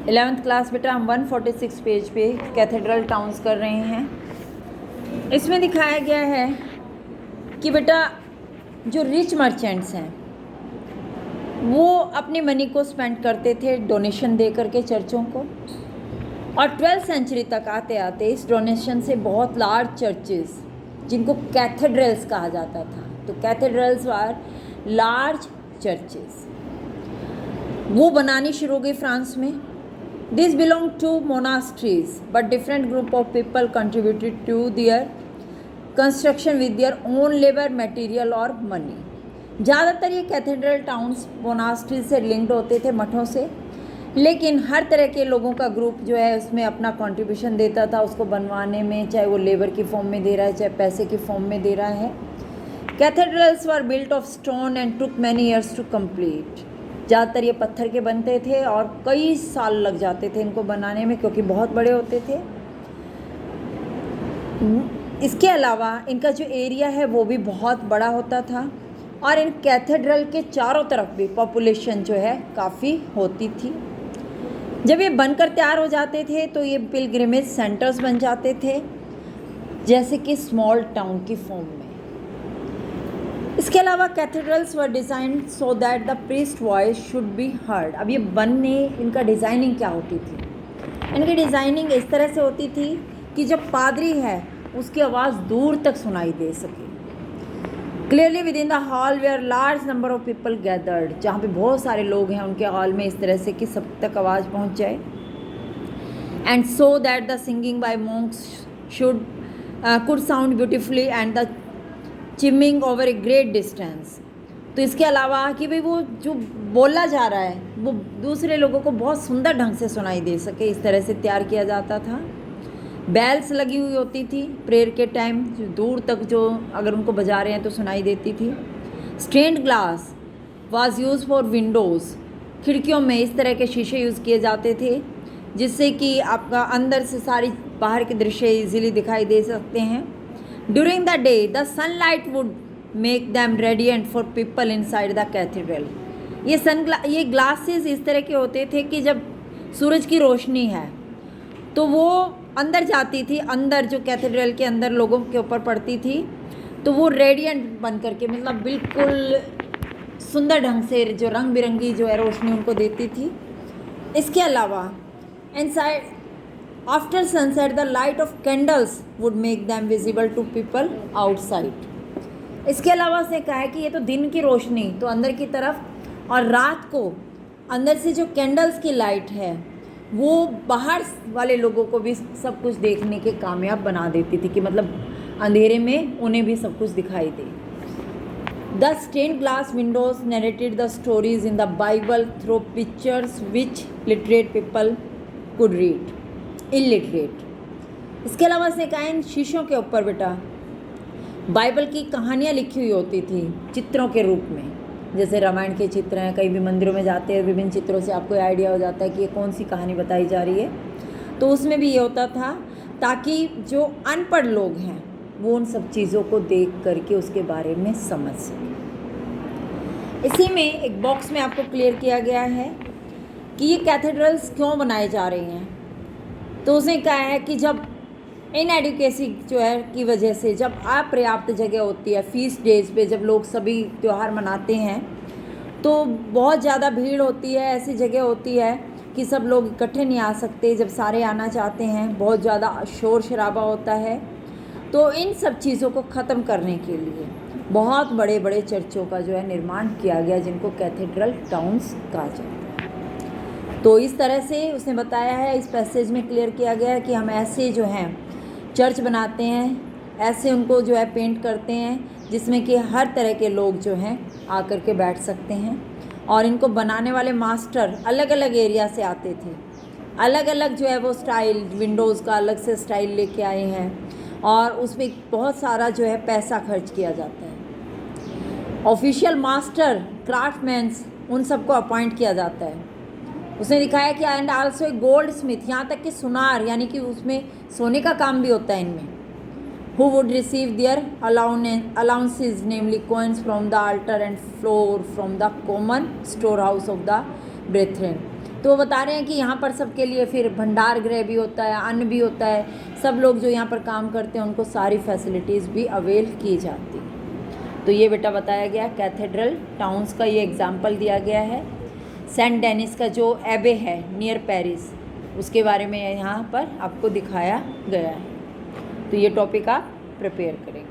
11th class बेटा हम 146 page पे कैथेड्रल टाउन्स कर रहे हैं। इसमें दिखाया गया है कि बेटा जो रिच मर्चेंट्स हैं वो अपनी मनी को स्पेंड करते थे डोनेशन दे करके चर्चों को, और 12th सेंचुरी तक आते आते इस डोनेशन से बहुत लार्ज चर्चेस जिनको कैथेड्रल्स कहा जाता था, तो कैथेड्रल्स आर लार्ज चर्चेस, वो बनानी शुरू हो गई फ्रांस में। These belong to monasteries, but different group of people contributed to their construction with their own labor, material और money. ज़्यादातर ये कैथेड्रल टाउन्स मोनास्ट्री से लिंक्ड होते थे, मठों से, लेकिन हर तरह के लोगों का ग्रुप जो है उसमें अपना कंट्रीब्यूशन देता था उसको बनवाने में, चाहे वो लेबर की फॉर्म में दे रहा है चाहे पैसे की फॉर्म में दे रहा है। Cathedrals were built of stone and took many years to complete. ज़्यादातर ये पत्थर के बनते थे और कई साल लग जाते थे इनको बनाने में क्योंकि बहुत बड़े होते थे। इसके अलावा इनका जो एरिया है वो भी बहुत बड़ा होता था और इन कैथेड्रल के चारों तरफ भी पॉपुलेशन जो है काफ़ी होती थी। जब ये बनकर तैयार हो जाते थे तो ये पिलग्रिमेज सेंटर्स बन जाते थे, जैसे कि स्मॉल टाउन की फॉर्म में। इसके अलावा cathedrals were design so that the priest voice should be heard. अब ये बनने इनका डिज़ाइनिंग क्या होती थी? इनकी डिज़ाइनिंग इस तरह से होती थी कि जब पादरी है उसकी आवाज़ दूर तक सुनाई दे सके। Clearly within the hall where large number of people gathered, जहाँ पे बहुत सारे लोग हैं उनके हॉल में, इस तरह से कि सब तक आवाज़ पहुँच जाए। And so that the singing by monks should could sound beautifully and the chiming over a great distance. तो इसके अलावा कि भाई वो जो बोला जा रहा है वो दूसरे लोगों को बहुत सुंदर ढंग से सुनाई दे सके, इस तरह से तैयार किया जाता था। बेल्स लगी हुई होती थी प्रेयर के टाइम, जो दूर तक जो अगर उनको बजा रहे हैं तो सुनाई देती थी। Stained glass was use for windows, खिड़कियों में इस तरह के शीशे यूज़ किए जाते थे जिससे कि आपका अंदर से सारी बाहर के दृश्य ईजिली दिखाई दे सकते हैं। During the day, the sunlight would make them radiant for people inside the cathedral. ये ग्लासेस इस तरह के होते थे कि जब सूरज की रोशनी है तो वो अंदर जाती थी, अंदर जो कैथेड्रल के अंदर लोगों के ऊपर पड़ती थी तो वो रेडियंट बन करके, मतलब बिल्कुल सुंदर ढंग से जो रंग बिरंगी जो है रोशनी उनको देती थी। इसके अलावा inside after sunset the light of candles would make them visible to people outside. इसके अलावा से कहा है कि ये तो दिन की रोशनी तो अंदर की तरफ, और रात को अंदर से जो कैंडल्स की लाइट है वो बाहर वाले लोगों को भी सब कुछ देखने के कामयाब बना देती थी कि मतलब अंधेरे में उन्हें भी सब कुछ दिखाई दे। The stained glass windows narrated the stories in the Bible through pictures which literate people could read, illiterate. इसके अलावा इसने कहा इन शीशों के ऊपर बेटा बाइबल की कहानियाँ लिखी हुई होती थी चित्रों के रूप में, जैसे रामायण के चित्र हैं। कई भी मंदिरों में जाते हैं विभिन्न चित्रों से आपको आइडिया हो जाता है कि ये कौन सी कहानी बताई जा रही है, तो उसमें भी ये होता था ताकि जो अनपढ़ लोग हैं वो उन सब चीज़ों को देख करके उसके बारे में समझ सकें। इसी में एक बॉक्स में आपको क्लियर किया गया है कि ये कैथेड्रल्स क्यों बनाए जा रहे हैं। तो उसने कहा है कि जब इनएडुकेसी जो है की वजह से जब अपर्याप्त जगह होती है, फीस्ट डेज पे जब लोग सभी त्यौहार मनाते हैं तो बहुत ज़्यादा भीड़ होती है, ऐसी जगह होती है कि सब लोग इकट्ठे नहीं आ सकते। जब सारे आना चाहते हैं बहुत ज़्यादा शोर शराबा होता है, तो इन सब चीज़ों को ख़त्म करने के लिए बहुत बड़े बड़े चर्चों का जो है निर्माण किया गया जिनको कैथेड्रल टाउन्स कहा जाता है। तो इस तरह से उसने बताया है, इस पैसेज में क्लियर किया गया है कि हम ऐसे जो हैं चर्च बनाते हैं, ऐसे उनको जो है पेंट करते हैं जिसमें कि हर तरह के लोग जो हैं आकर के बैठ सकते हैं। और इनको बनाने वाले मास्टर अलग अलग एरिया से आते थे, अलग अलग जो है वो स्टाइल, विंडोज़ का अलग से स्टाइल लेके आए हैं और उसमें बहुत सारा जो है पैसा खर्च किया जाता है। ऑफिशियल मास्टर, क्राफ्टमैन्स, उन सबको अपॉइंट किया जाता है। उसने दिखाया कि and also a gold Smith, यहाँ तक कि सुनार, यानी कि उसमें सोने का काम भी होता है इनमें, who would receive their allowances, namely coins from the altar and flour from the common storehouse of the brethren. तो बता रहे हैं कि यहाँ पर सबके लिए फिर भंडार गृह भी होता है, अन्न भी होता है, सब लोग जो यहाँ पर काम करते हैं उनको सारी फैसिलिटीज़ भी अवेल की जाती है। तो ये बेटा बताया गया कैथेड्रल टाउन्स का, ये एग्जाम्पल दिया गया है। सेंट डेनिस का जो एबे है नियर पेरिस, उसके बारे में यहाँ पर आपको दिखाया गया है। तो ये टॉपिक आप प्रिपेयर करेंगे।